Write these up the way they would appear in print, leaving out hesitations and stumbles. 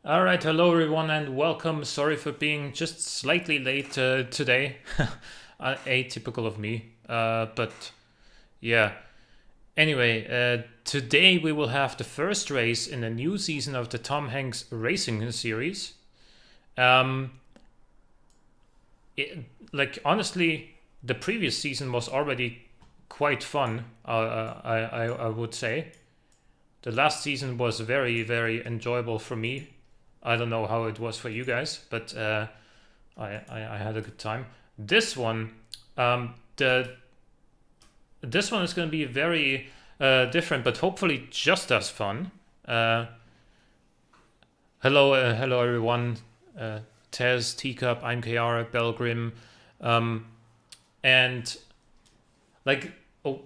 All right, hello everyone and welcome. Sorry for being just slightly late today. Atypical of me. But yeah. Anyway, today we will have the first race in a new season of the Tom Hanks Racing series. Um, Honestly, the previous season was already quite fun. I would say the last season was very enjoyable for me. I don't know how it was for you guys, but I had a good time. This one, the this one is going to be very different, but hopefully just as fun. Hello everyone. Tez, Teacup, I'm KR, Belgrim, and like oh,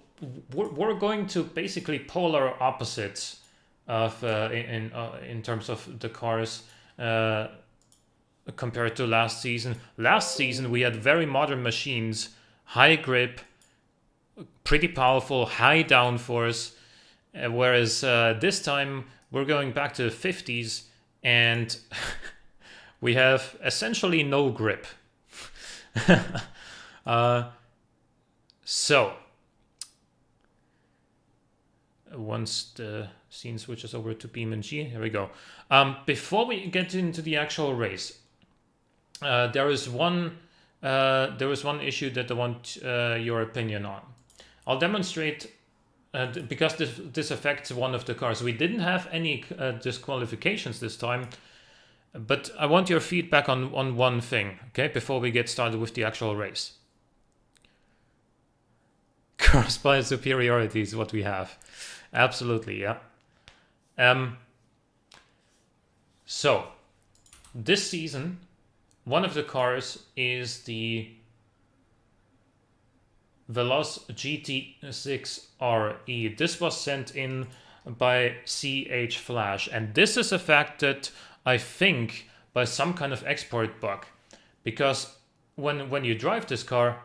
we're going to basically polar opposites of in terms of the cars compared to last season. Last season we had very modern machines, high grip, pretty powerful, high downforce, whereas this time we're going back to the 50s and we have essentially no grip. So once the scene switches over to BeamNG, here we go. Before we get into the actual race, there is one issue that I want your opinion on. I'll demonstrate because this affects one of the cars. We didn't have any disqualifications this time, but I want your feedback on one thing, okay? Before we get started with the actual race. Corresponding superiority is what we have. Absolutely, yeah. So, this season, one of the cars is the Veloz GT6RE. This was sent in by CH Flash, and this is affected, I think, by some kind of export bug, because when you drive this car,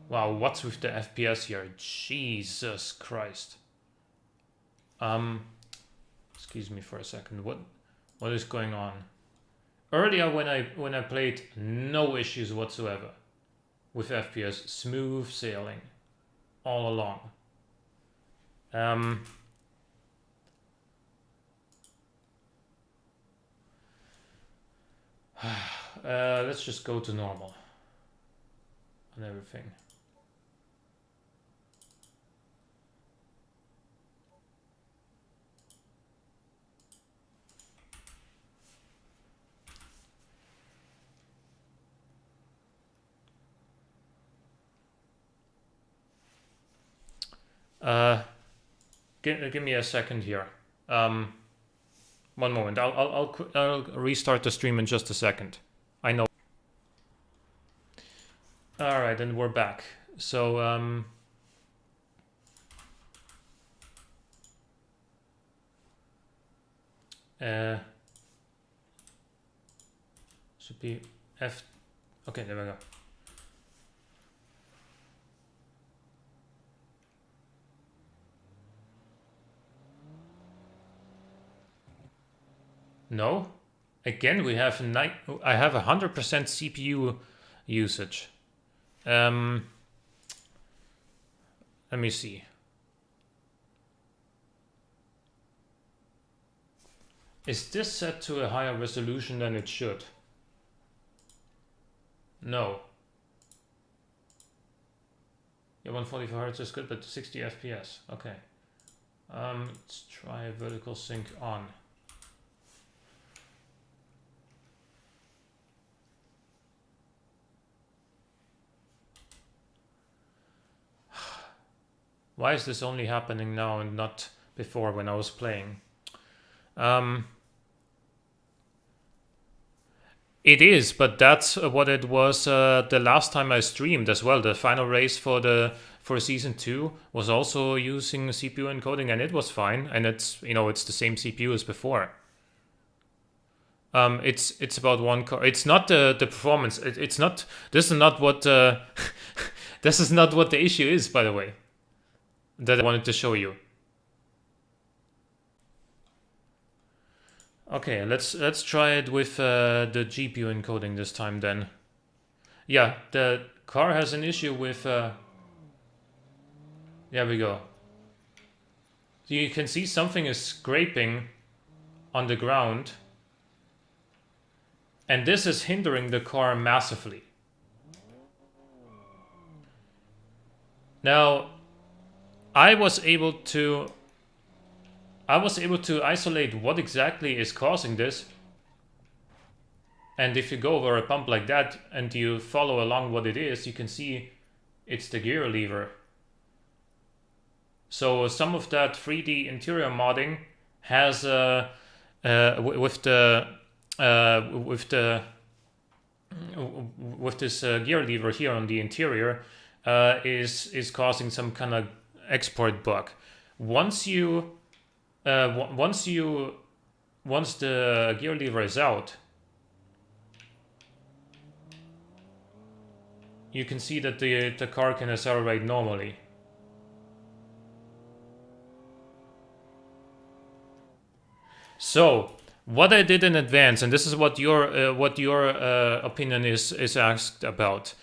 wow, what's with the FPS here? Jesus Christ. Excuse me for a second. What is going on? Earlier when I played, no issues whatsoever with FPS, smooth sailing all along. Let's just go to normal and everything. Give me a second here. One moment. I'll restart the stream in just a second. I know. All right, and we're back. So should be F. Okay, there we go. No, again we have I have 100% CPU usage. Let me see. Is this set to a higher resolution than it should? No. Yeah, 144 Hz is good, but 60 FPS. Okay. Let's try vertical sync on. Why is this only happening now and not before when I was playing? It is, but that's what it was the last time I streamed as well. The final race for season 2 was also using CPU encoding, and it was fine. And it's it's the same CPU as before. It's about one car. It's not the performance. It's not. This is not what This is not what the issue is, by the way, that I wanted to show you. Okay, let's try it with the GPU encoding this time then. Yeah, the car has an issue with... there we go. So you can see something is scraping on the ground. And this is hindering the car massively. Now, I was able to isolate what exactly is causing this. And if you go over a pump like that and you follow along what it is, you can see it's the gear lever. So some of that 3D interior modding has with this gear lever here on the interior is causing some kind of export bug. Once the gear lever is out, you can see that the car can accelerate normally. So what I did in advance, and this is what your opinion is asked about.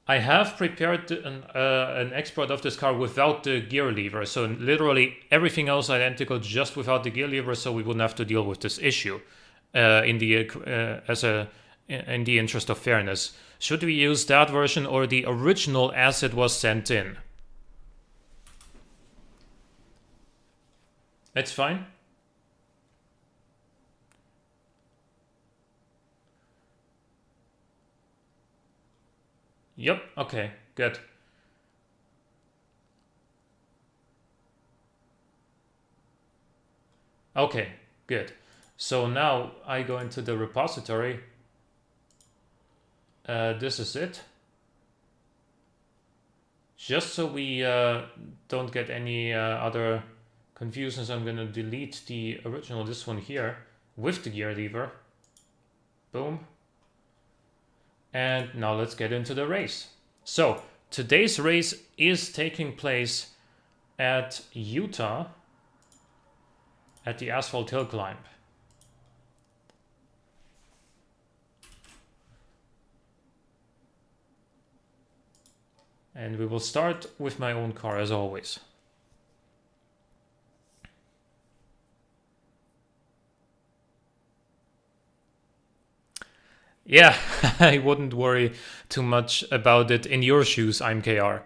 I have prepared an export of this car without the gear lever, so literally everything else identical, just without the gear lever, so we wouldn't have to deal with this issue in the interest of fairness. Should we use that version or the original as it was sent in? It's fine. Yep, okay, good. Okay, good. So now I go into the repository. This is it. Just so we don't get any other confusions, I'm gonna delete the original, this one here, with the gear lever. Boom. And now let's get into the race. So today's race is taking place at Utah at the Asphalt Hill Climb. And we will start with my own car as always. Yeah, I wouldn't worry too much about it in your shoes, IMKR.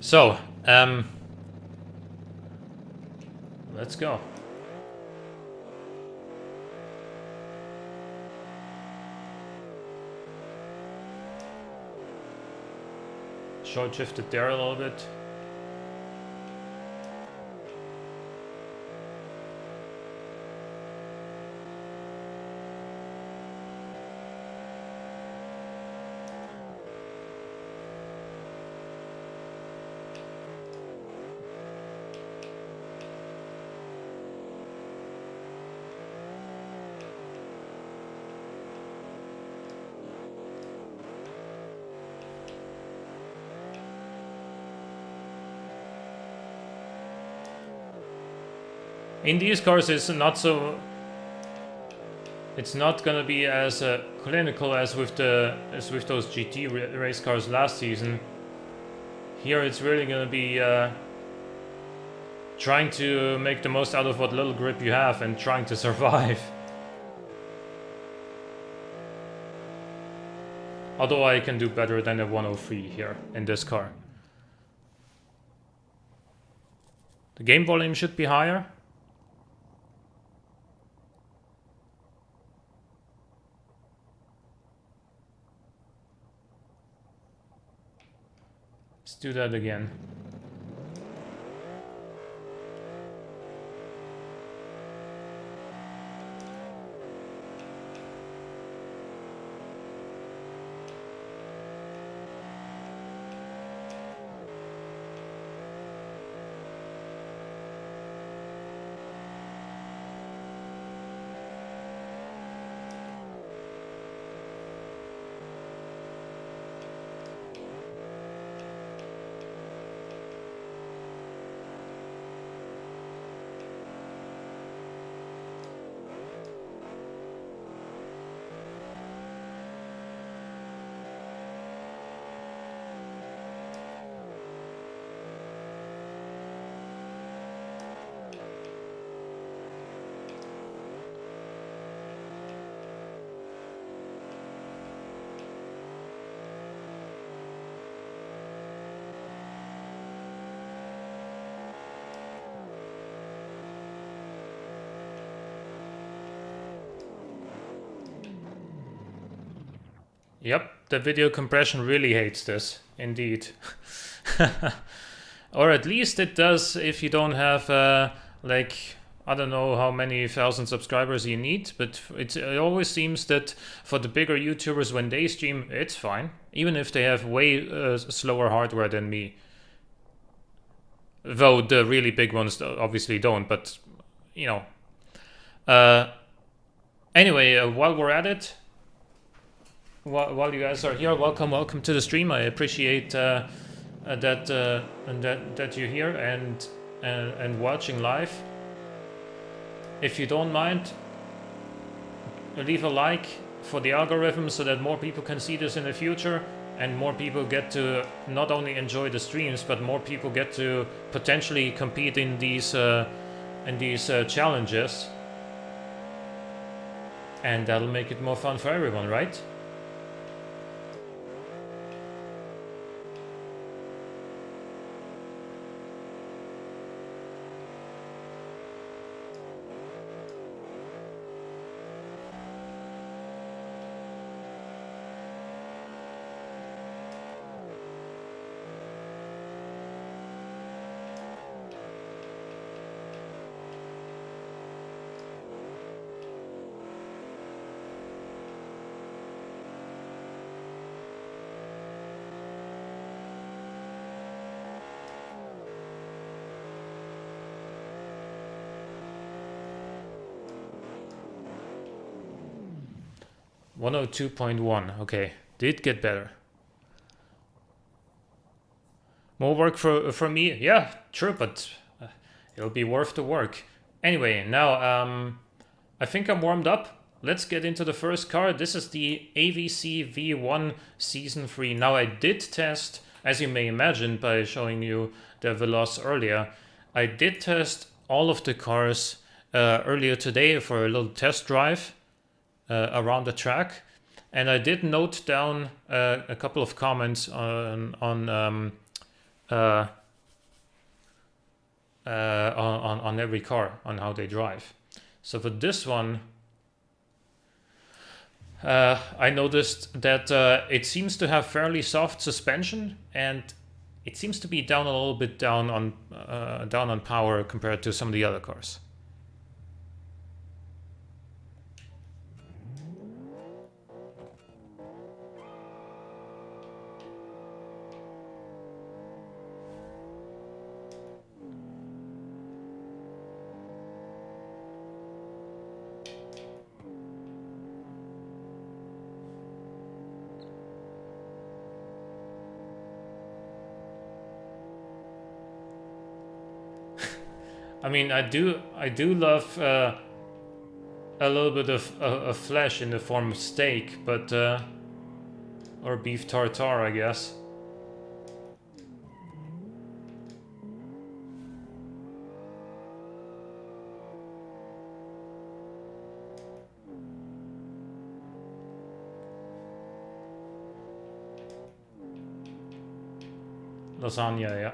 So, let's go. Short shifted there a little bit. In these cars, it's not gonna be as clinical as with those GT race cars last season. Here, it's really gonna be trying to make the most out of what little grip you have and trying to survive. Although I can do better than a 103 here in this car. The game volume should be higher. Let's do that again. Yep, the video compression really hates this, indeed. Or at least it does if you don't have, like, I don't know how many thousand subscribers you need, but it always seems that for the bigger YouTubers, when they stream, it's fine. Even if they have way slower hardware than me. Though the really big ones obviously don't, but, you know. Anyway, while we're at it, while you guys are here, welcome to the stream. I appreciate that you're here and watching live. If you don't mind, leave a like for the algorithm so that more people can see this in the future, and more people get to not only enjoy the streams, but more people get to potentially compete in these challenges, and that'll make it more fun for everyone, right? .102.1, okay, did get better. More work for me? Yeah, true, but it'll be worth the work. Anyway, now I think I'm warmed up. Let's get into the first car. This is the AVC V1 Season 3. Now I did test, as you may imagine by showing you the Veloz earlier, I did test all of the cars earlier today for a little test drive around the track. And I did note down a couple of comments on every car, on how they drive. So for this one, I noticed that it seems to have fairly soft suspension, and it seems to be down a little bit down on power compared to some of the other cars. I mean, I do love a little bit of flesh in the form of steak, but or beef tartare, I guess. Lasagna, yeah.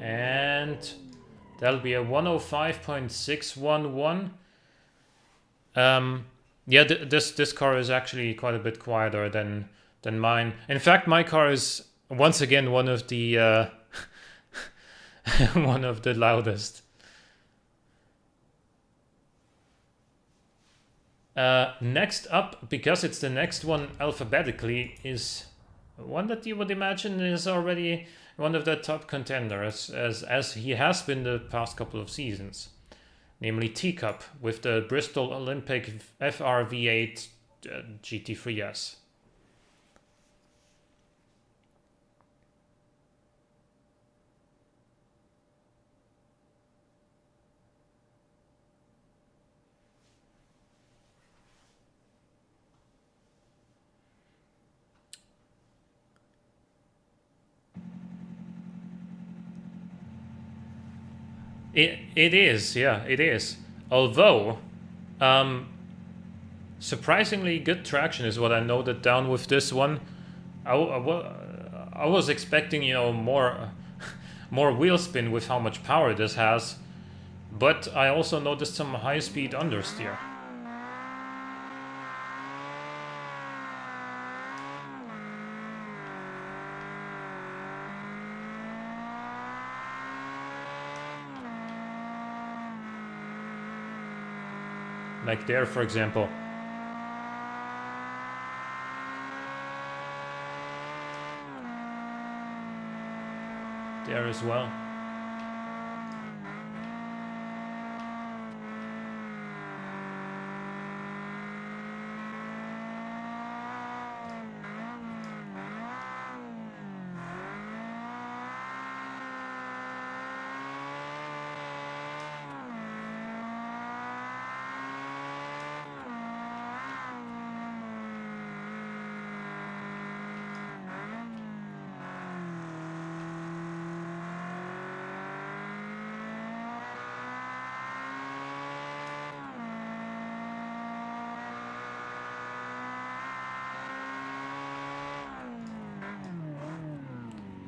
And that'll be a 105.611. Yeah, this car is actually quite a bit quieter than mine. In fact, my car is once again one of the one of the loudest. Next up, because it's the next one alphabetically, is one that you would imagine is already one of the top contenders, as he has been the past couple of seasons, namely Teacup with the Bristol Olympic FRV8 GT3S. It is, yeah, it is. Although, surprisingly good traction is what I noted down with this one. I was expecting, you know, more wheel spin with how much power this has, but I also noticed some high-speed understeer. Like there, for example. There as well.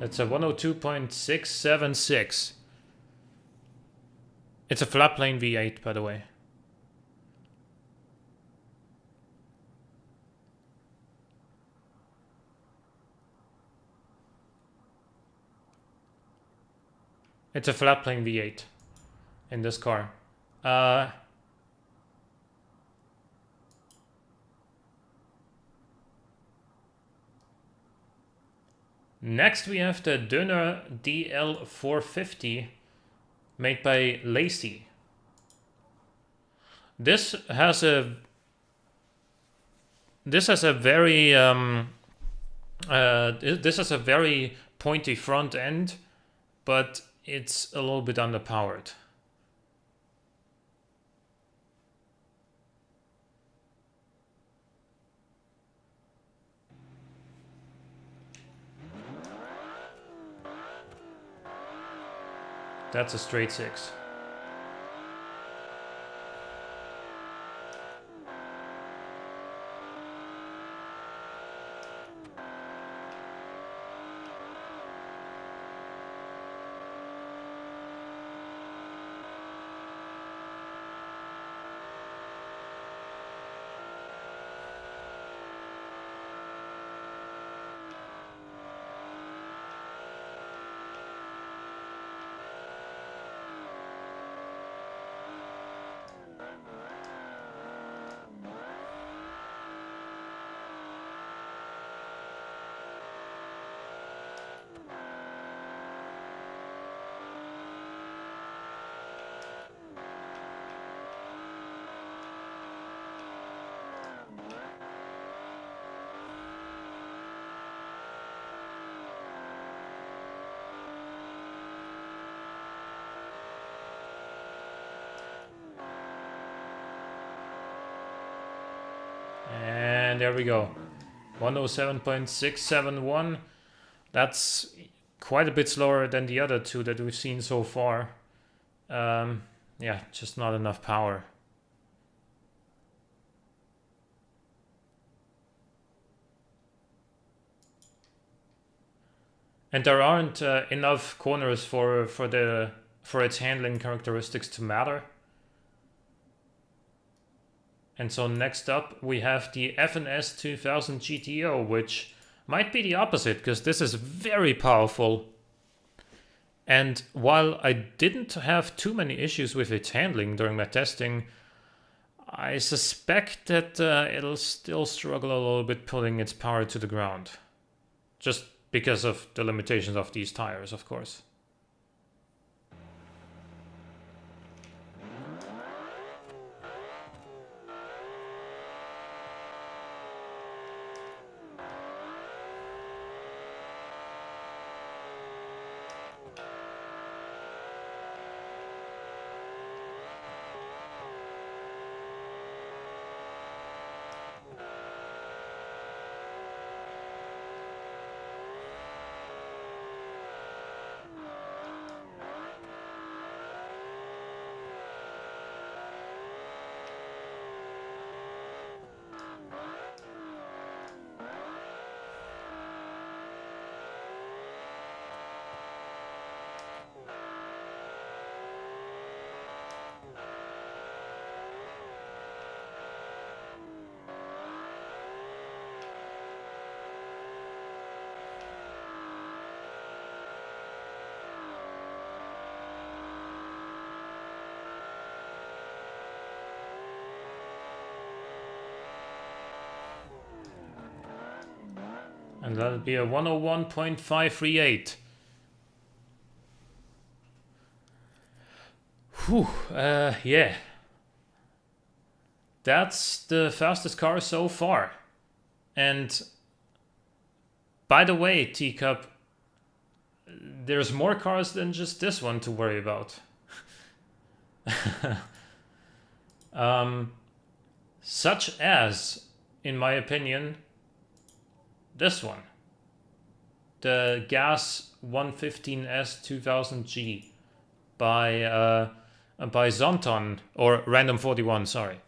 That's a 102.676. It's a flat plane V8, by the way. It's a flat plane V8 in this car. Next we have the Döner DL450 made by Lacey. This has a very pointy front end, but it's a little bit underpowered. That's a straight 6. And there we go. 107.671. That's quite a bit slower than the other two that we've seen so far. Yeah, just not enough power. And there aren't enough corners for its handling characteristics to matter. And so next up we have the FNS 2000 GTO, which might be the opposite, because this is very powerful. And while I didn't have too many issues with its handling during my testing, I suspect that it'll still struggle a little bit putting its power to the ground. Just because of the limitations of these tires, of course. And that'll be a 101.538. Whew, yeah. That's the fastest car so far. And by the way, Teacup, there's more cars than just this one to worry about. Such as, in my opinion, this one. The Gas 115S 2000G by Zonton, or Random 41, sorry.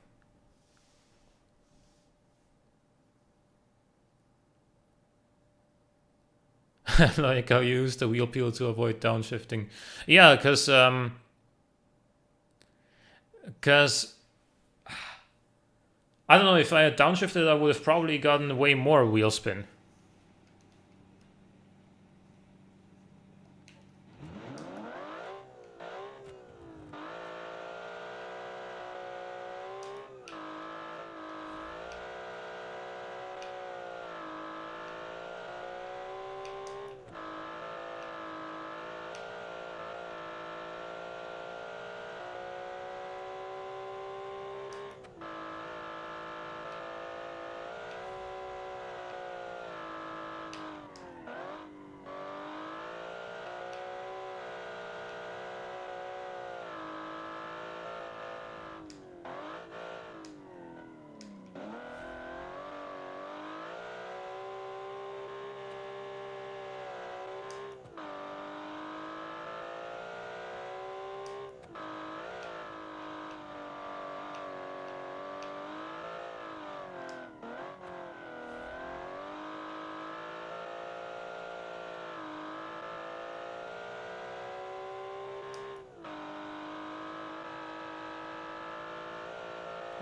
Like how you use the wheel peel to avoid downshifting. Yeah, because I don't know, if I had downshifted, I would have probably gotten way more wheel spin.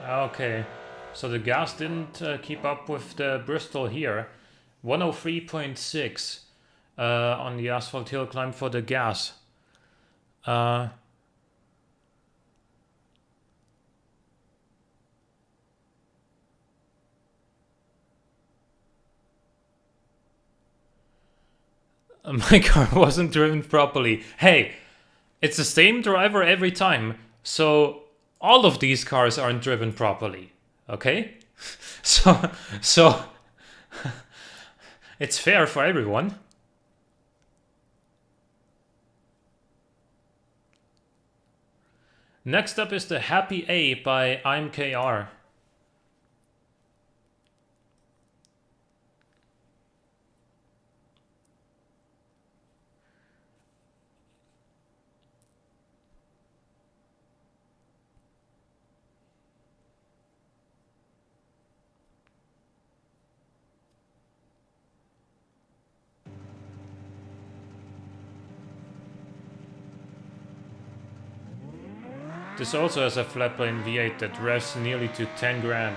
Okay, so the gas didn't keep up with the Bristol here. 103.6 on the asphalt hill climb for the gas. My car wasn't driven properly. Hey, it's the same driver every time, so all of these cars aren't driven properly, okay? So it's fair for everyone. Next up is the Happy A by IMKR. This also has a flatplane V8 that revs nearly to 10 grand.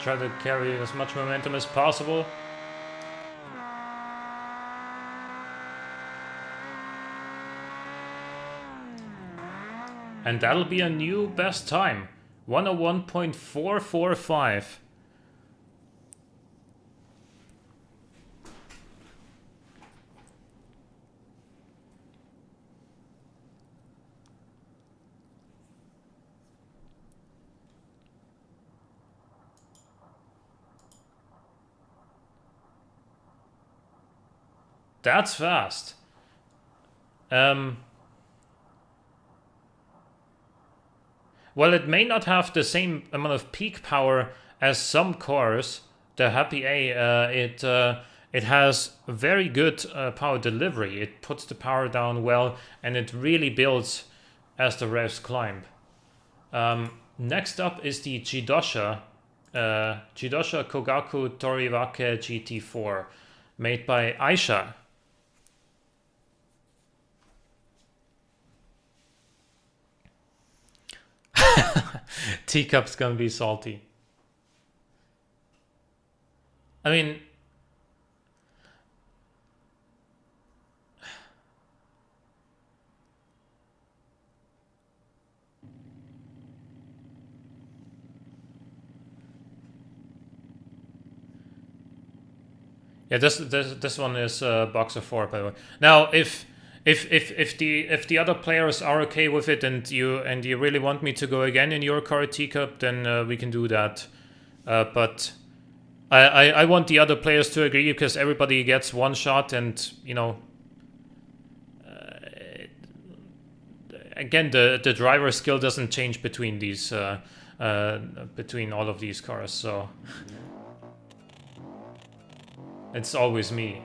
Try to carry as much momentum as possible. And that'll be a new best time. 101.445. That's fast. While it may not have the same amount of peak power as some cars, the Happy A, it has very good power delivery. It puts the power down well, and it really builds as the revs climb. Next up is the Jidosha Kogaku Toriwake GT4, made by Aisha. Teacup's gonna be salty. I mean, yeah, this one is Boxer 4, by the way. Now, if the other players are okay with it, and you really want me to go again in your car, Teacup, then we can do that. But I want the other players to agree, because everybody gets one shot, and you know. Again, the driver skill doesn't change between these between all of these cars, so it's always me.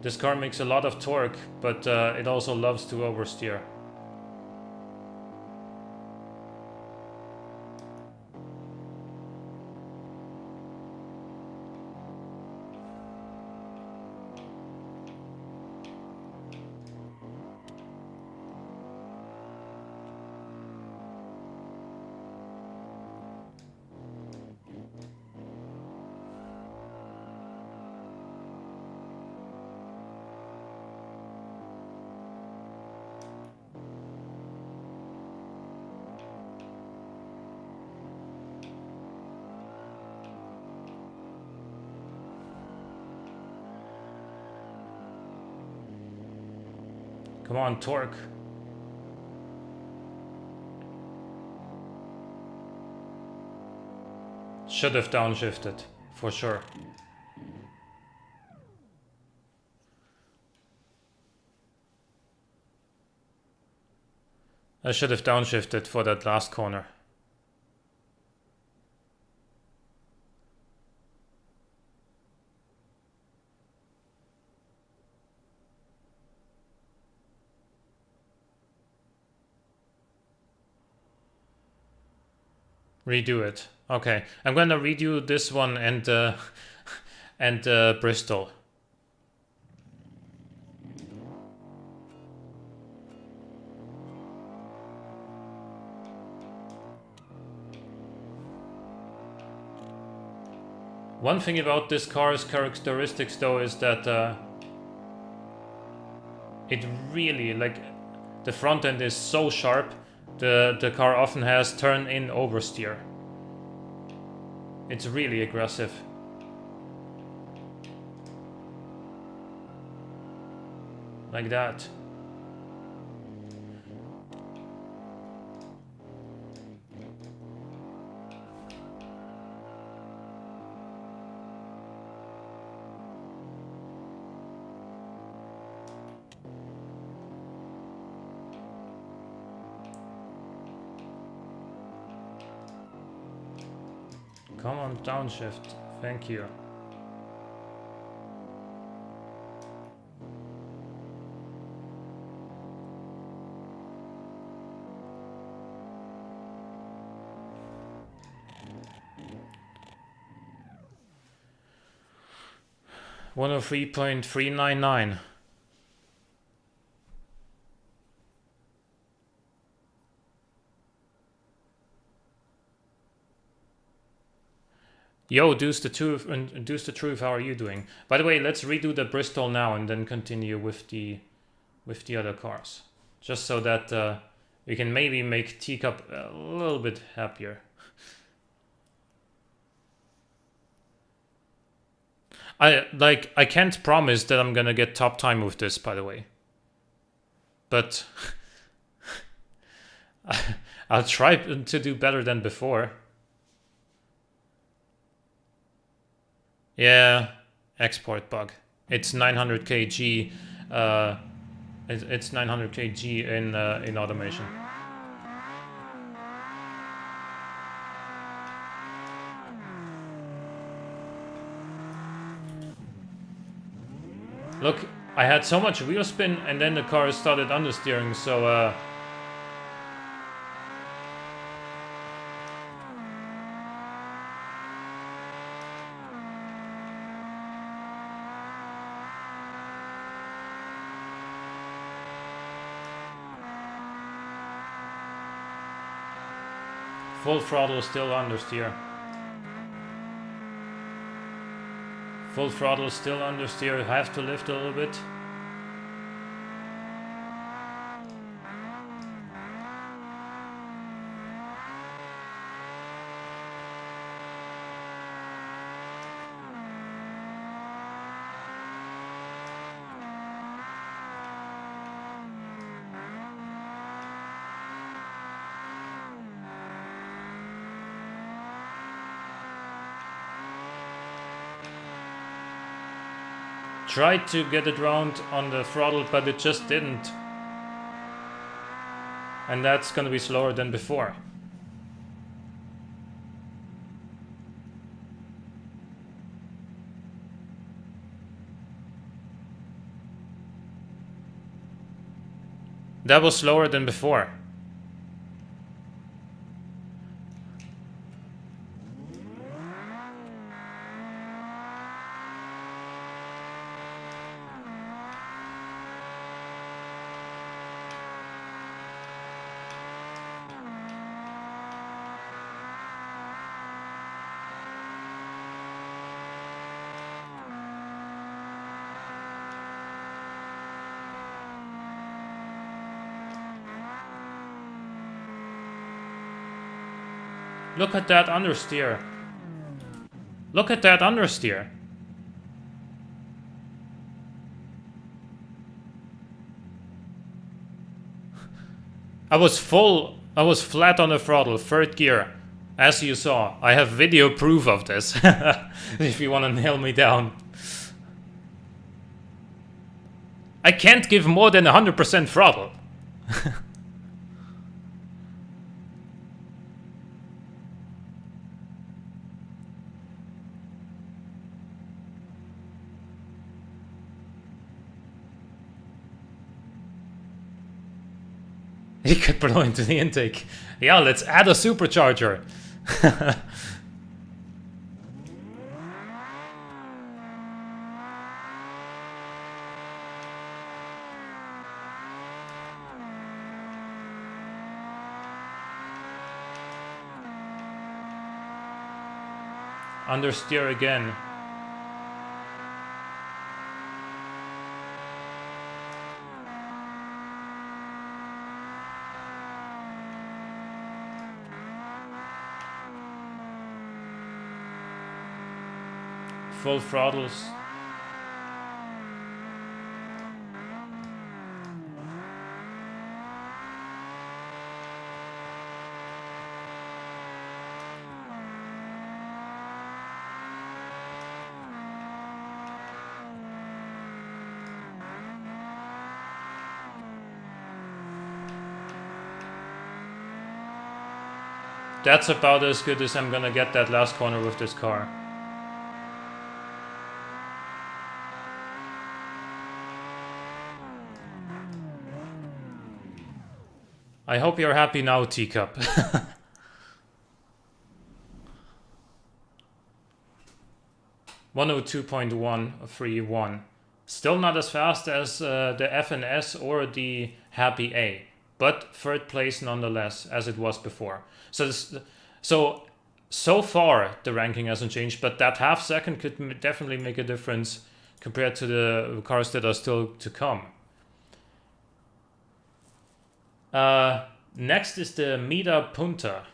This car makes a lot of torque, but it also loves to oversteer. Come on, torque. Should have downshifted, for sure. I should have downshifted for that last corner. Redo it. Okay, I'm gonna redo this one and Bristol. One thing about this car's characteristics, though, is that it really, like, the front end is so sharp. The car often has turn-in oversteer. It's really aggressive. Like that. Come on, downshift. Thank you. $103.399. Yo, Deuce the Truth, how are you doing? By the way, let's redo the Bristol now and then continue with the other cars. Just so that we can maybe make Teacup a little bit happier. I can't promise that I'm gonna get top time with this, by the way. But I'll try to do better than before. Yeah, export bug. It's 900 kg. It's 900 kg in automation. Look, I had so much wheel spin, and then the car started understeering. So full throttle, still understeer. Full throttle, still understeer. Have to lift a little bit. Tried to get it round on the throttle, but it just didn't. And that's gonna be slower than before. That was slower than before. Look at that understeer. Look at that understeer. I was flat on the throttle, third gear. As you saw, I have video proof of this. If you want to nail me down. I can't give more than 100% throttle. He could blow into the intake. Yeah, let's add a supercharger. Understeer again. Full throttles. That's about as good as I'm gonna get that last corner with this car. I hope you're happy now, Teacup. 102.131. Still not as fast as the FNS or the Happy A, but third place nonetheless, as it was before. So far the ranking hasn't changed, but that half second could definitely make a difference compared to the cars that are still to come. Next is the Mida Punta.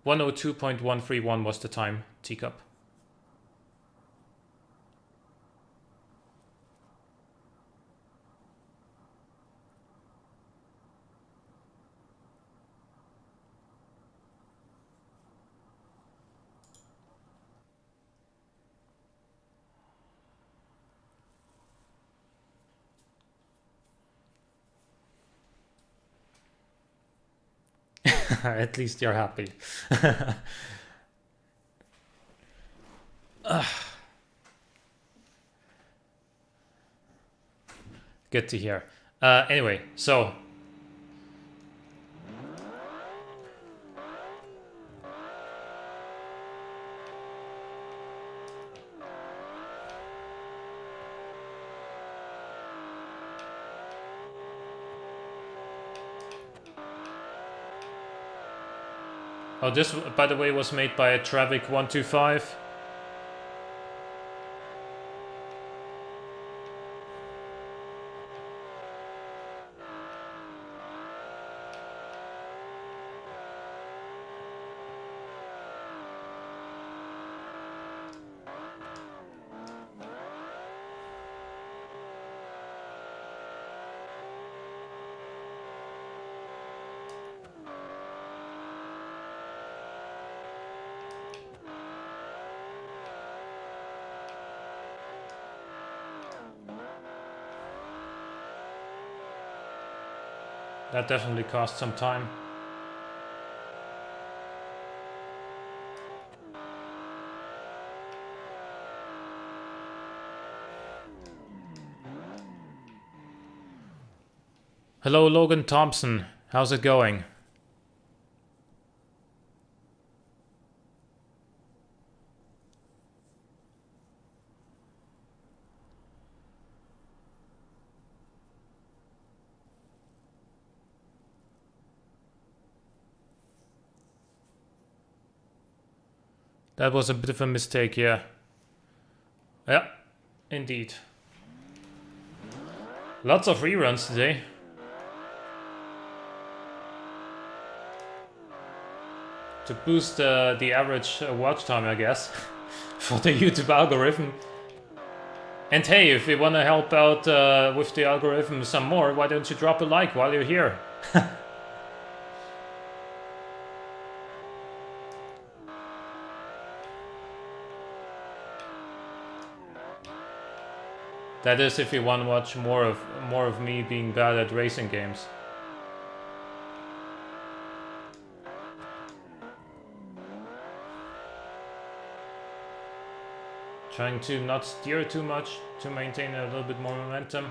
.102.131 was the time, Teacup. At least you're happy. Good to hear. Anyway, so oh, this, by the way, was made by Travic125. That definitely cost some time. Hello, Logan Thompson. How's it going? That was a bit of a mistake, yeah. Yeah, indeed. Lots of reruns today. To boost the average watch time, I guess, for the YouTube algorithm. And hey, if you want to help out with the algorithm some more, why don't you drop a like while you're here? That is if you want to watch more of me being bad at racing games. Trying to not steer too much to maintain a little bit more momentum.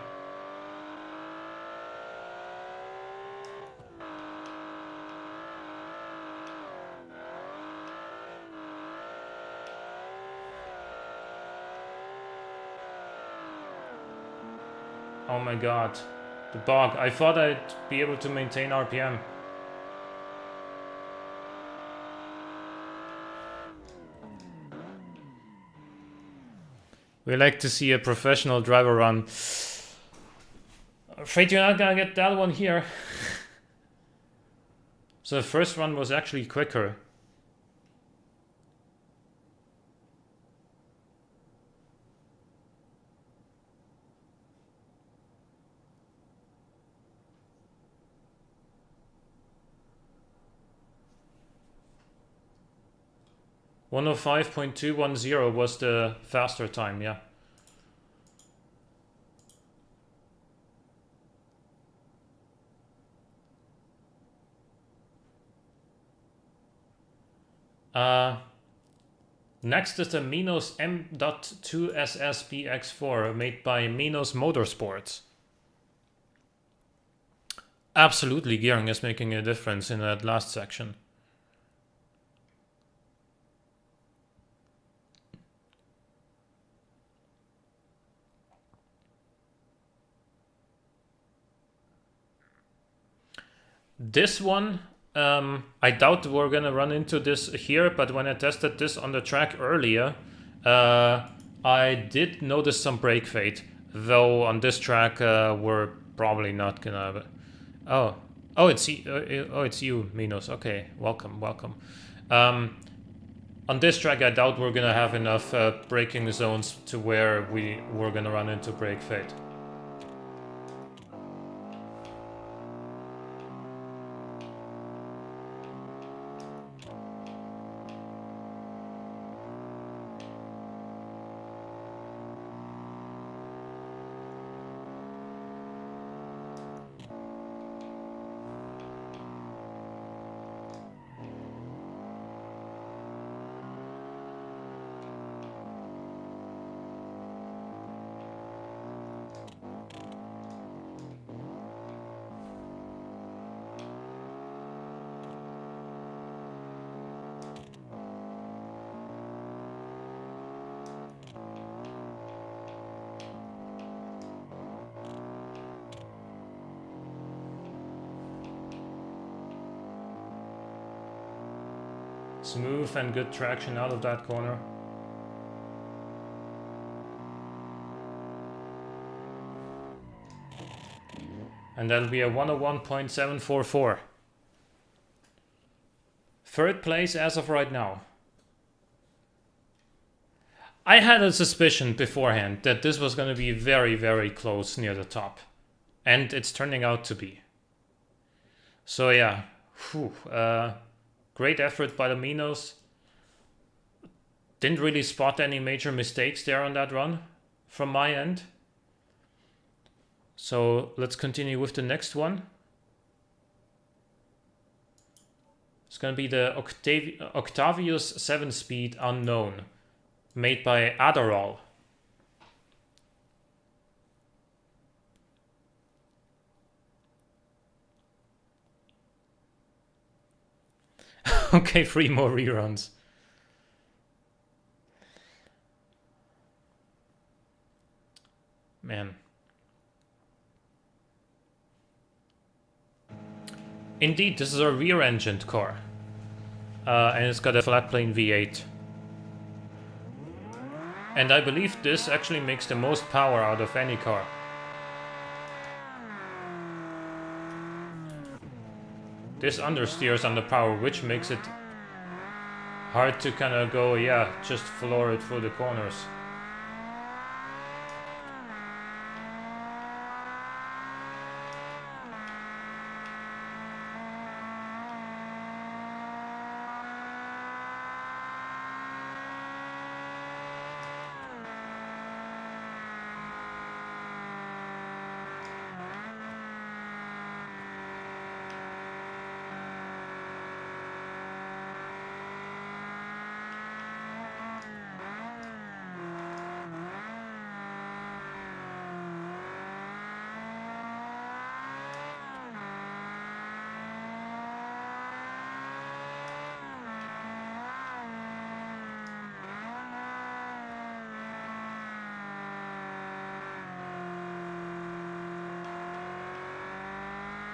Oh my god, the bog. I thought I'd be able to maintain RPM. We like to see a professional driver run. Afraid you're not gonna get that one here. So the first one was actually quicker. .105.210 was the faster time, yeah. Next is the Minos M.2SSBX4 made by Minos Motorsports. Absolutely, gearing is making a difference in that last section. This one, I doubt we're gonna run into this here, but when I tested this on the track earlier, I did notice some brake fade, though on this track we're probably not gonna. Oh, it's you, Minos. Okay, welcome. On this track, I doubt we're gonna have enough braking zones to where we're gonna run into brake fade. Smooth and good traction out of that corner. And that'll be a 101.744. Third place as of right now. I had a suspicion beforehand that this was going to be very, very close near the top. And it's turning out to be. So yeah, great effort by the Minos. Didn't really spot any major mistakes there on that run from my end. So let's continue with the next one. It's going to be the Octavius 7-speed Unknown, made by Adderall. Okay, 3 more reruns. Man. Indeed, this is a rear-engined car. And it's got a flat-plane V8. And I believe this actually makes the most power out of any car. This understeers under power, which makes it hard to kind of go, yeah, just floor it through the corners.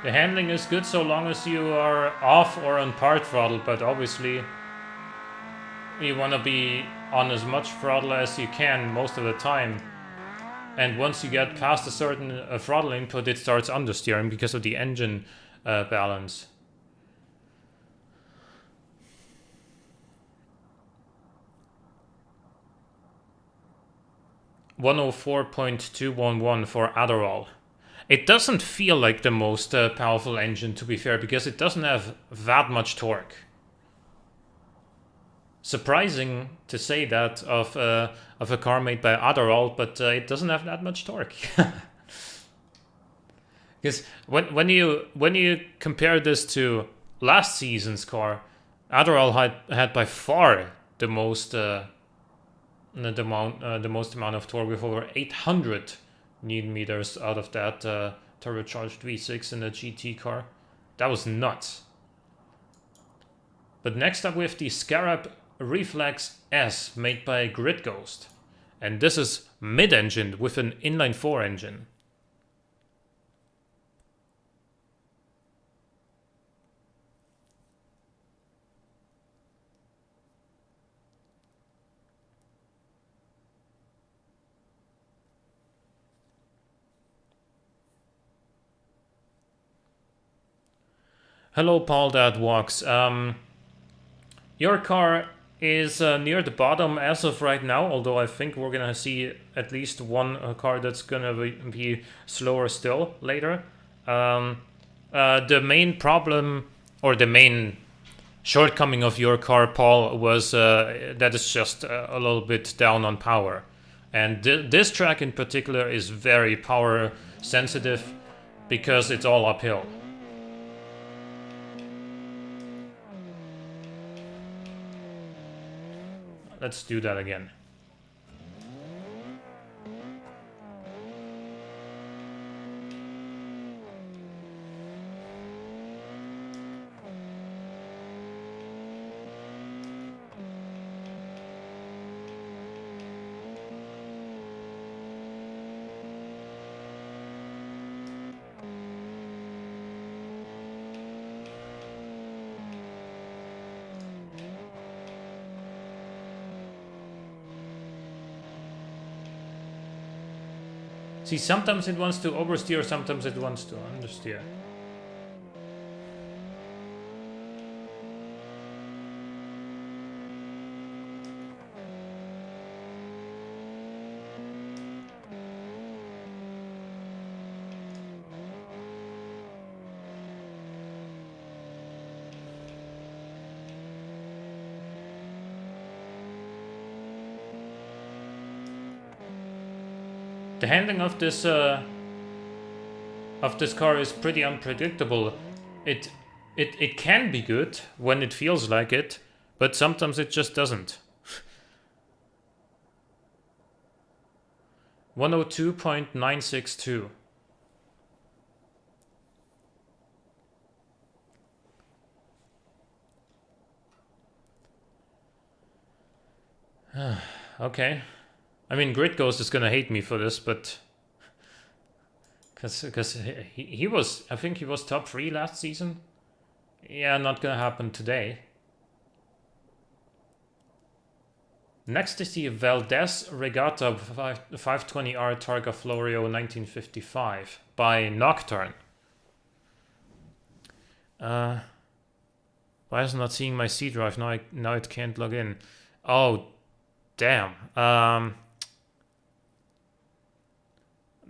The handling is good so long as you are off or on part throttle, but obviously you want to be on as much throttle as you can most of the time. And once you get past a certain throttle input, it starts understeering because of the engine balance. $104.211 for Adderall. It doesn't feel like the most powerful engine, to be fair, because it doesn't have that much torque. Surprising to say that of a car made by Adderall, but it doesn't have that much torque. Because when you compare this to last season's car, Adderall had by far the most amount of torque, with over 800 Newton meters out of that turbocharged V6 in the GT car. That was nuts. But next up we have the Scarab Reflex S, made by Grid Ghost, and this is mid-engined with an inline-4 engine. Hello, Paul that walks. Your car is near the bottom as of right now, although I think we're gonna see at least one car that's gonna be slower still later. The main problem, or the main shortcoming of your car, Paul, was that it's just a little bit down on power. And this track in particular is very power sensitive because it's all uphill. Let's do that again. See, sometimes it wants to oversteer, sometimes it wants to understeer. The handling of this car is pretty unpredictable. It can be good when it feels like it, but sometimes it just doesn't. 102.962. Okay. I mean, Grid Ghost is gonna hate me for this, but because he was, I think he was top 3 last season. Yeah, not gonna happen today. Next is the Valdez Regatta 520R Targa Florio 1955 by Nocturne. Why is it not seeing my C drive? Now it can't log in. Oh, damn.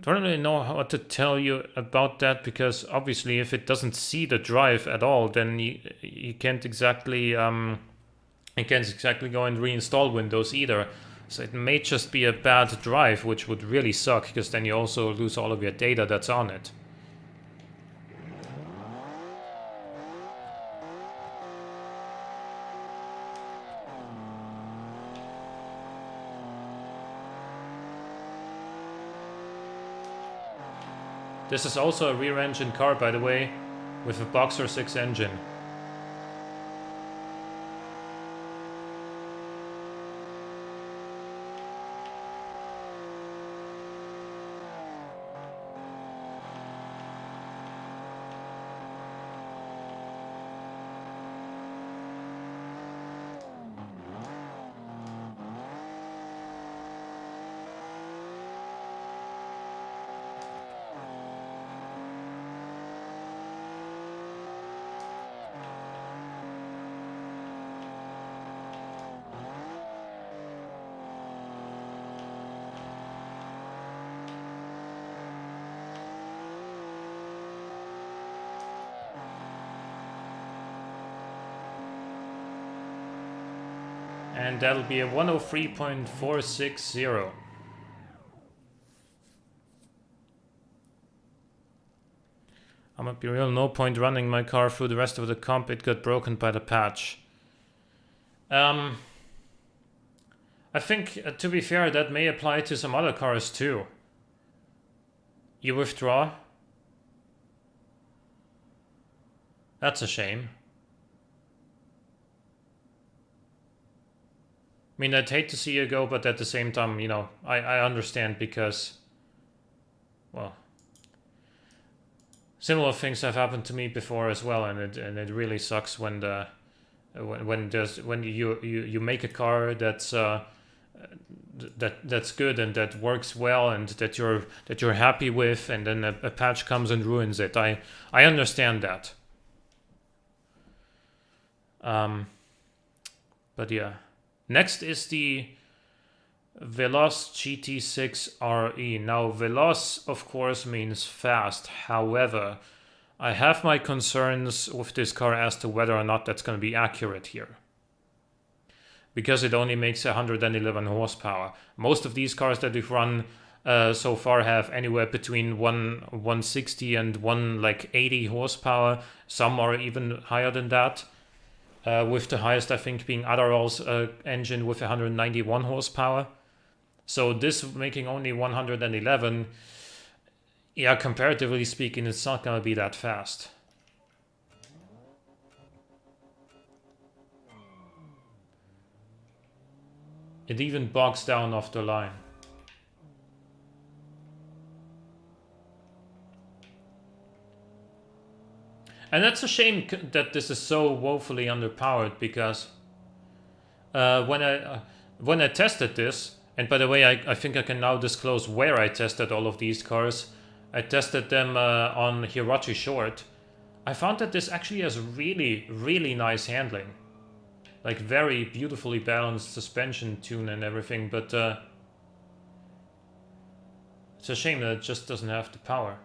Don't really know what to tell you about that, because obviously if it doesn't see the drive at all, then you can't exactly go and reinstall Windows either. So it may just be a bad drive, which would really suck, because then you also lose all of your data that's on it. This is also a rear-engine car, by the way, with a Boxer 6 engine. And that'll be a 103.460. I'm gonna be real, no point running my car through the rest of the comp, it got broken by the patch. I think, to be fair, that may apply to some other cars too. You withdraw? That's a shame. I mean, I'd hate to see you go, but at the same time, you know, I understand, because, well, similar things have happened to me before as well, and it really sucks when you make a car that's that's good and that works well and that you're happy with, and then a patch comes and ruins it. I understand that. But yeah. Next is the Veloz GT6 RE. Now, Veloz, of course, means fast. However, I have my concerns with this car as to whether or not that's going to be accurate here, because it only makes 111 horsepower. Most of these cars that we've run so far have anywhere between 160 and 180 horsepower. Some are even higher than that. With the highest, I think, being Adderall's engine with 191 horsepower. So this making only 111, yeah, comparatively speaking, it's not going to be that fast. It even bogs down off the line. And that's a shame that this is so woefully underpowered, because when I tested this, And by the way, I think I can now disclose where I tested all of these cars. I tested them on Hirochi Short. I found that this actually has really, really nice handling. Like very beautifully balanced suspension tune and everything, but it's a shame that it just doesn't have the power.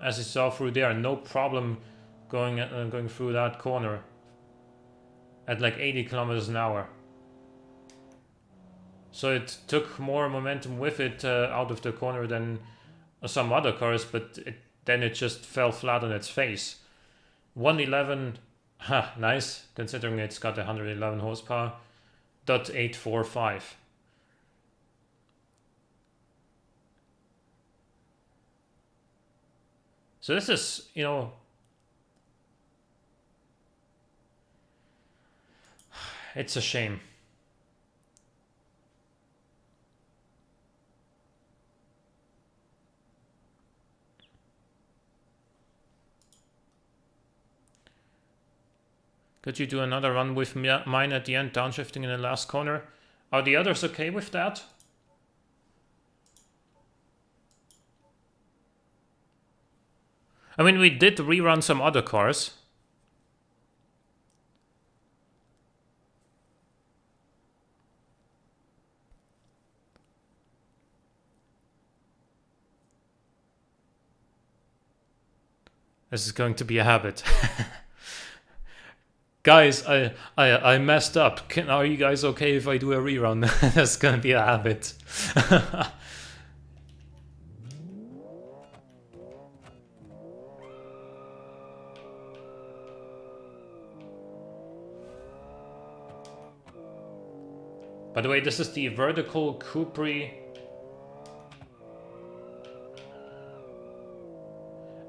As you saw through there, no problem going through that corner at like 80 kilometers an hour. So it took more momentum with it out of the corner than some other cars, but then it just fell flat on its face. 111, nice, considering it's got 111 horsepower. .845. So this is, you know, it's a shame. Could you do another run with mine at the end, downshifting in the last corner? Are the others okay with that? I mean, we did rerun some other cars. This is going to be a habit. Guys, I messed up. Are you guys okay if I do a rerun? That's gonna be a habit. By the way, this is the vertical Capri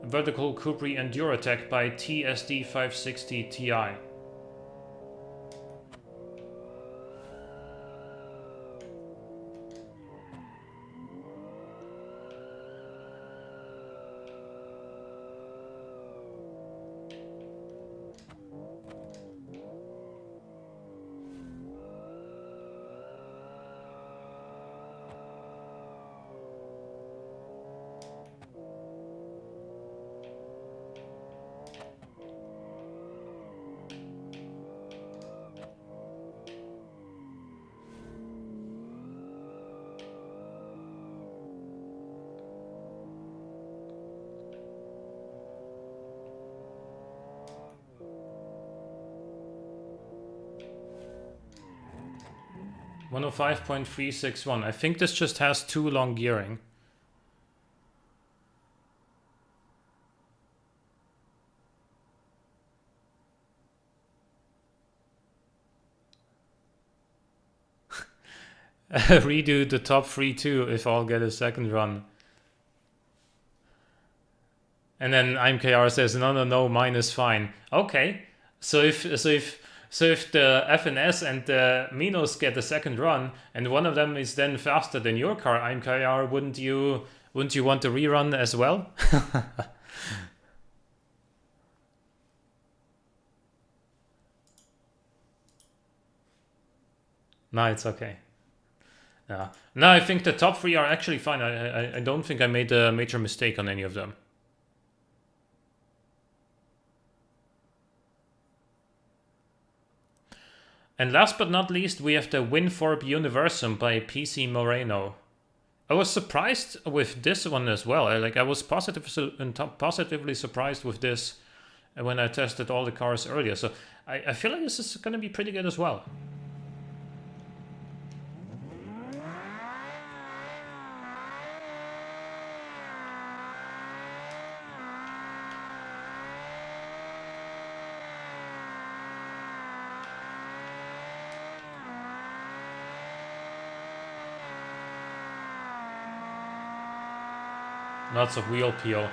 Enduratech by TSD 560 Ti. One oh 5.361. I think this just has too long gearing. Redo the top 3 too if I'll get a second run. And then IMKR says no, mine is fine. Okay. So if the FNS and the Minos get a second run and one of them is then faster than your car, IMKR, wouldn't you want to rerun as well? No, it's okay. Yeah. No, I think the top 3 are actually fine. I don't think I made a major mistake on any of them. And last but not least, we have the Winthorpe Universum by PC Moreno. I was surprised with this one as well. I was positively surprised with this when I tested all the cars earlier. So I feel like this is going to be pretty good as well. Lots of wheel peel.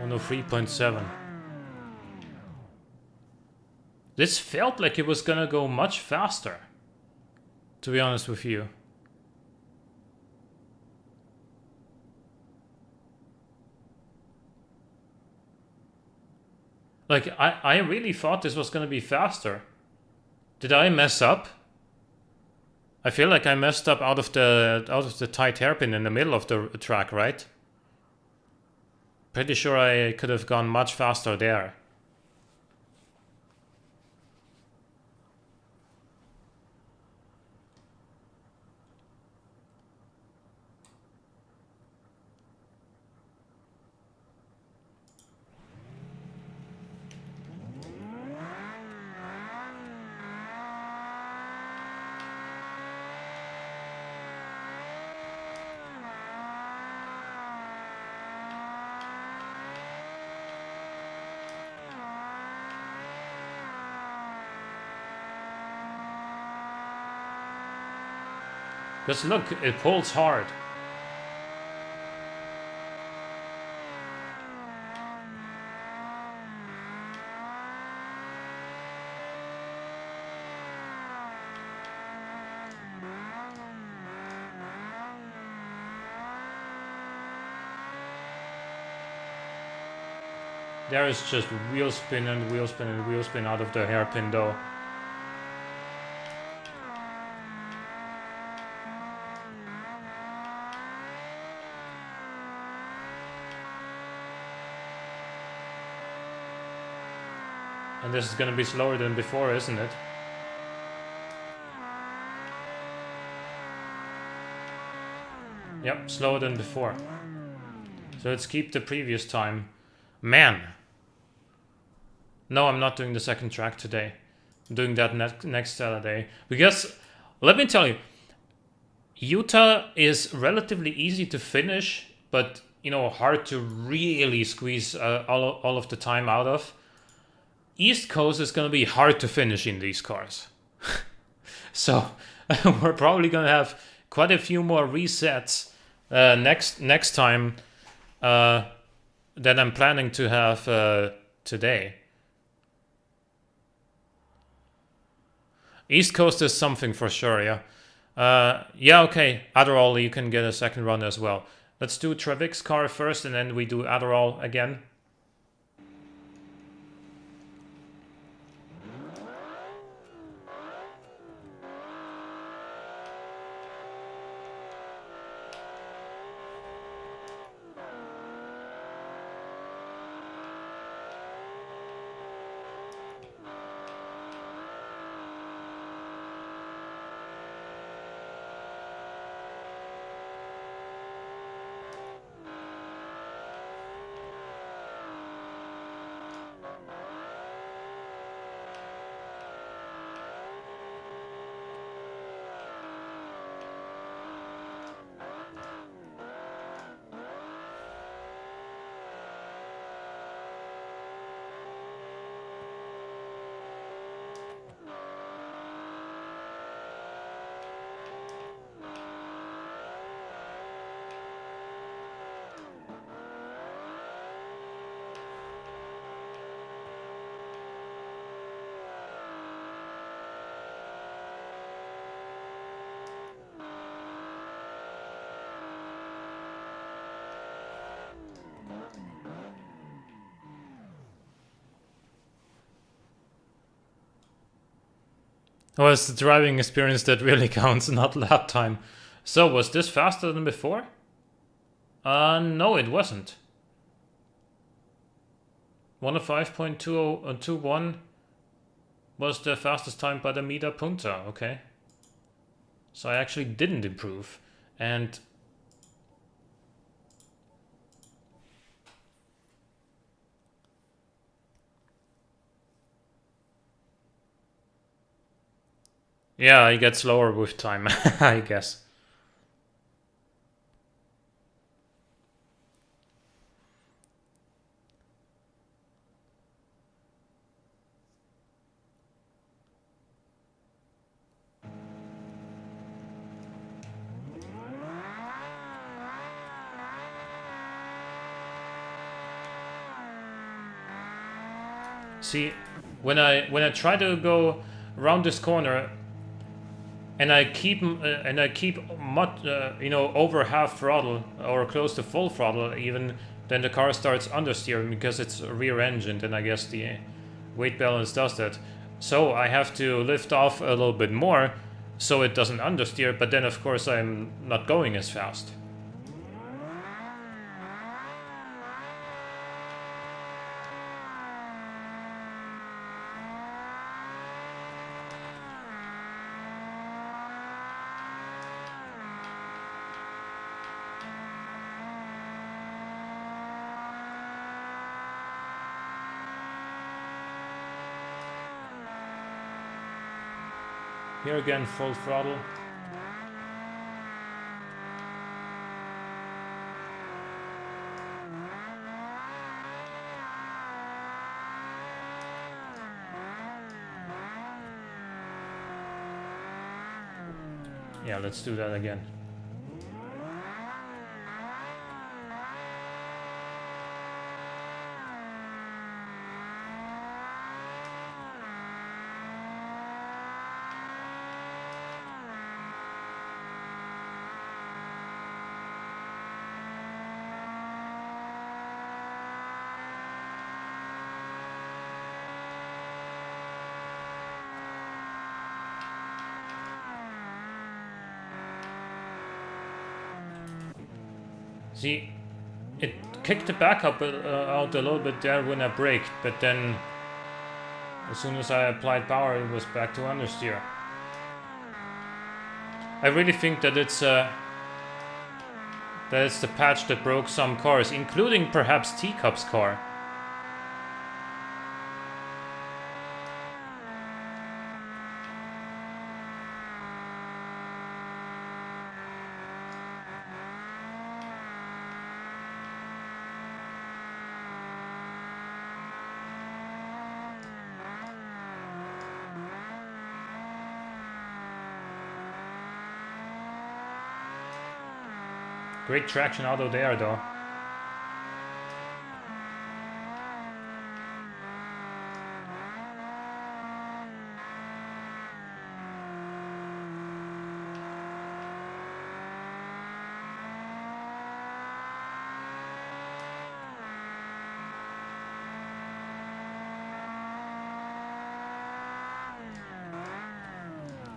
103.7. This felt like it was gonna go much faster, to be honest with you. Like, I really thought this was gonna be faster. Did I mess up? I feel like I messed up out of the tight hairpin in the middle of the track, right? Pretty sure I could have gone much faster there. Because look, it pulls hard. There is just wheel spin and wheel spin and wheel spin out of the hairpin though. And this is gonna be slower than before, isn't it? Yep, slower than before. So let's keep the previous time. Man! No, I'm not doing the second track today. I'm doing that next Saturday. Because, let me tell you, Utah is relatively easy to finish, but, you know, hard to really squeeze all of the time out of. East Coast is going to be hard to finish in these cars. So, we're probably going to have quite a few more resets next time that I'm planning to have today. East Coast is something for sure, yeah. Yeah, okay. Adderall, you can get a second run as well. Let's do Travik's car first, and then we do Adderall again. Well, it's the driving experience that really counts, not lap time. So, was this faster than before? No, it wasn't. 105.2021 was the fastest time by the Mida Punta, okay. So I actually didn't improve. And yeah, I get slower with time, I guess. See, when I try to go around this corner, and I keep much, you know, over half throttle or close to full throttle, even then the car starts understeering because it's rear-engined, and I guess the weight balance does that. So I have to lift off a little bit more so it doesn't understeer, but then of course I'm not going as fast. Here again, full throttle. Yeah, let's do that again. See, it kicked the back up out a little bit there when I braked, but then as soon as I applied power, it was back to understeer. I really think that it's the patch that broke some cars, including perhaps Teacup's car. Great traction out of there, though.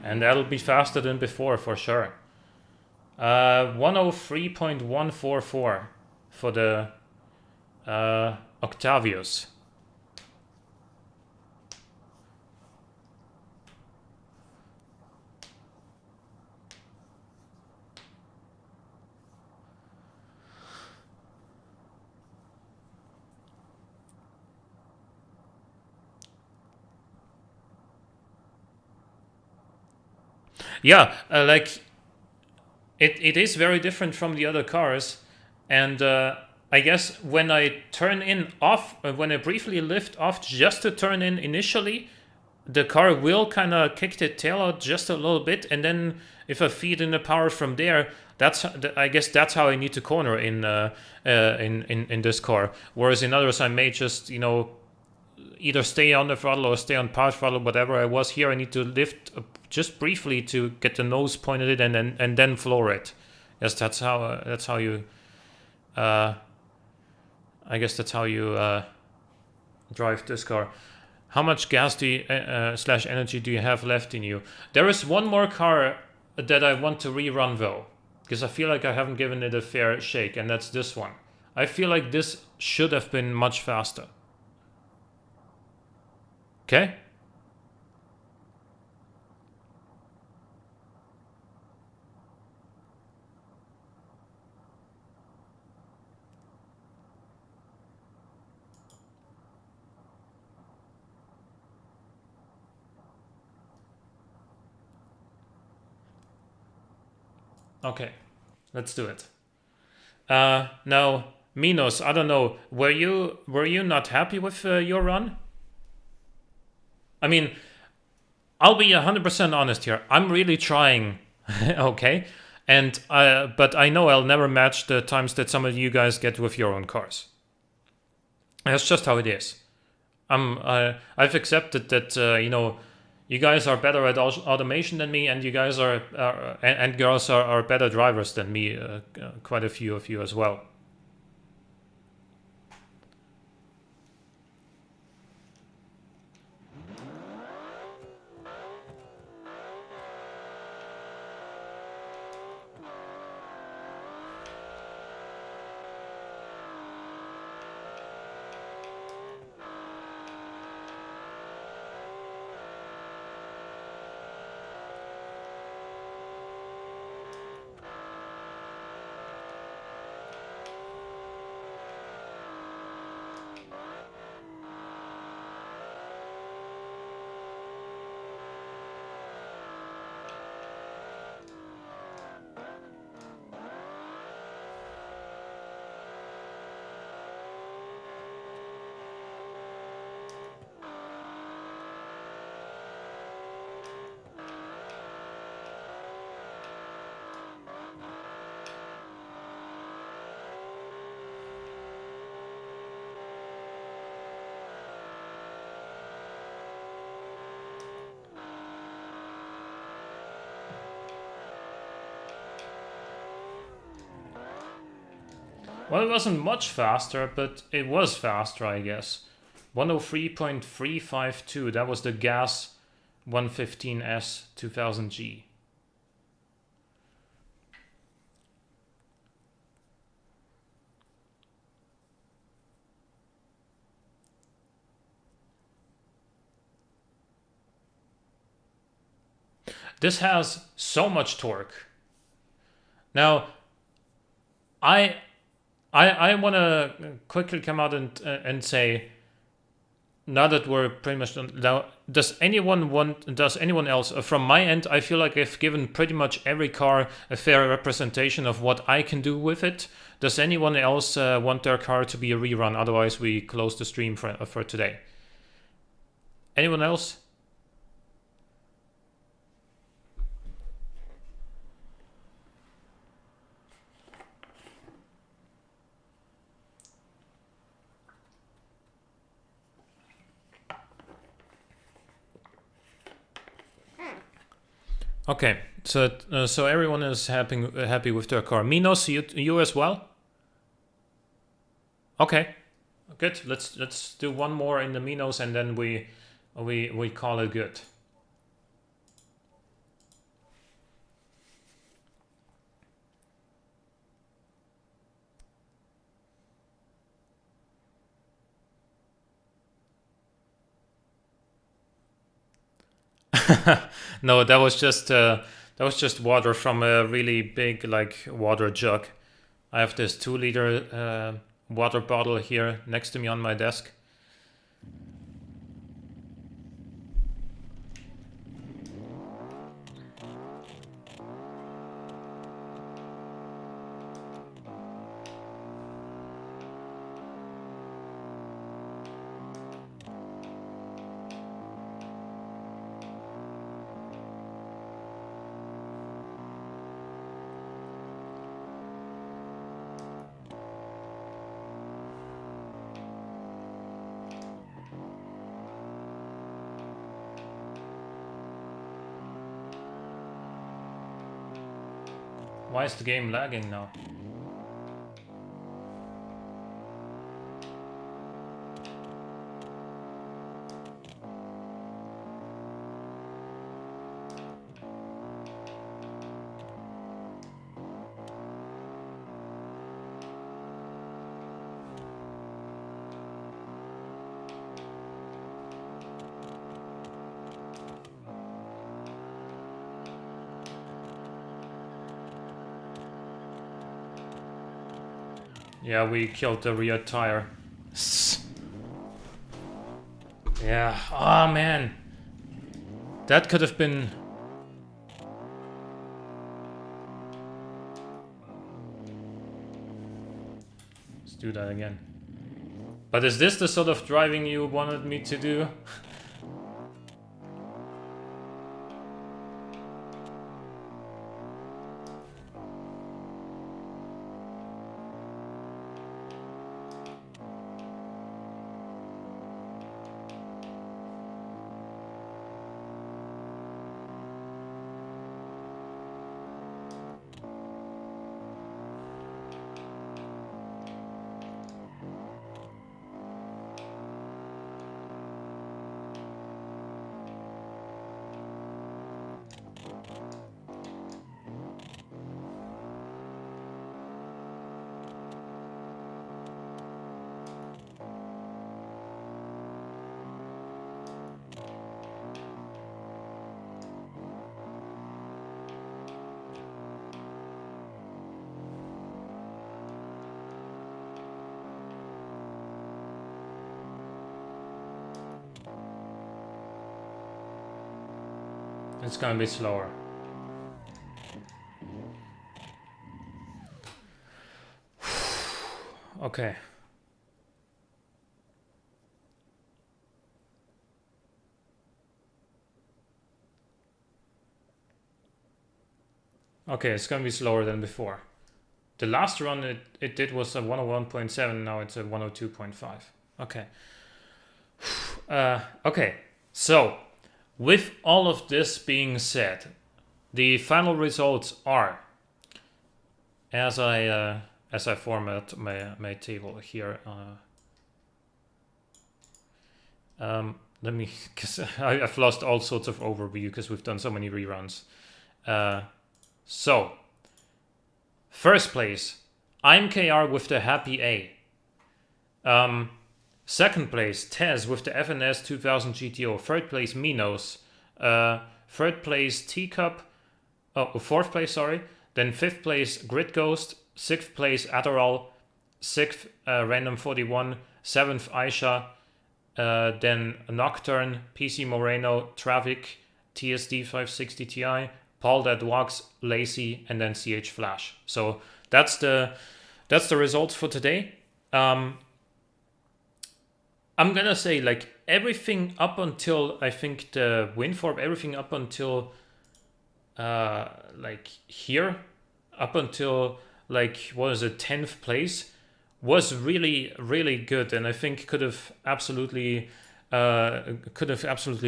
And that'll be faster than before, for sure. 103.144 for the Octavius. Yeah, like it is very different from the other cars, and I guess when I turn in off, when I briefly lift off just to turn in initially, the car will kind of kick the tail out just a little bit, and then if I feed in the power from there, I guess that's how I need to corner in this car. Whereas in others, I may just, you know, either stay on the throttle or stay on power throttle, whatever I was. Here I need to lift just briefly to get the nose pointed in and then floor it. Yes, that's how you I guess that's how you drive this car. How much gas do you slash energy do you have left in you? There is one more car that I want to rerun though, because I feel like I haven't given it a fair shake, and that's this one. I feel like this should have been much faster. Okay? Okay, let's do it. Now, Minos, I don't know. Were you not happy with your run? I mean, I'll be 100% honest here. I'm really trying, okay? And but I know I'll never match the times that some of you guys get with your own cars. That's just how it is. I've accepted that you know, you guys are better at automation than me, and you guys and girls are better drivers than me. Quite a few of you as well. Well, it wasn't much faster, but it was faster, I guess. 103.352, that was the gas 115S 2000G. This has so much torque. Now, I want to quickly come out and say, now that we're pretty much done, now, does anyone else, from my end, I feel like I've given pretty much every car a fair representation of what I can do with it. Does anyone else want their car to be a rerun? Otherwise, we close the stream for today. Anyone else? Okay, so everyone is happy with their car. Minos, you as well? Okay, good. Let's do one more in the Minos, and then we call it good. No, that was just water from a really big water jug. I have this 2-liter water bottle here next to me on my desk. Why is the game lagging now? Yeah, we killed the rear tire. Yeah, oh man. That could have been... Let's do that again. But is this the sort of driving you wanted me to do? It's gonna be slower. Okay. Okay, it's gonna be slower than before. The last run it did was a 101.7, now it's a 102.5. Okay. Okay, so with all of this being said, the final results are, as I format my table here. Let me, because I've lost all sorts of overview because we've done so many reruns. So, first place, I'm KR with the Happy A. Second place, Tez with the FNS 2000 GTO. Third place, Minos. Third place, Teacup. Oh, fourth place, sorry. Then fifth place, Grid Ghost. Sixth place, Adderall. Sixth, Random 41. Seventh, Aisha. Then Nocturne, PC Moreno, Travic, TSD 560 Ti, Paul That Walks, Lacey, and then CH Flash. So that's the results for today. I'm gonna say like everything up until I think the WinForm, everything up until like here, up until like what is it, 10th place, was really, really good, and I think could have absolutely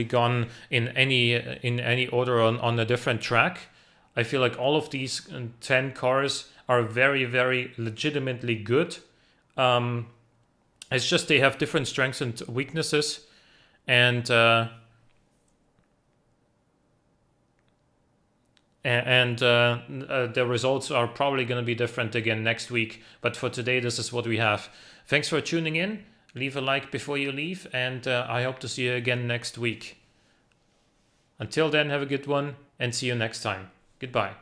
gone in any order on a different track. I feel like all of these 10 cars are very, very legitimately good. It's just they have different strengths and weaknesses, and the results are probably going to be different again next week. But for today, this is what we have. Thanks for tuning in. Leave a like before you leave, and I hope to see you again next week. Until then, have a good one, and see you next time. Goodbye.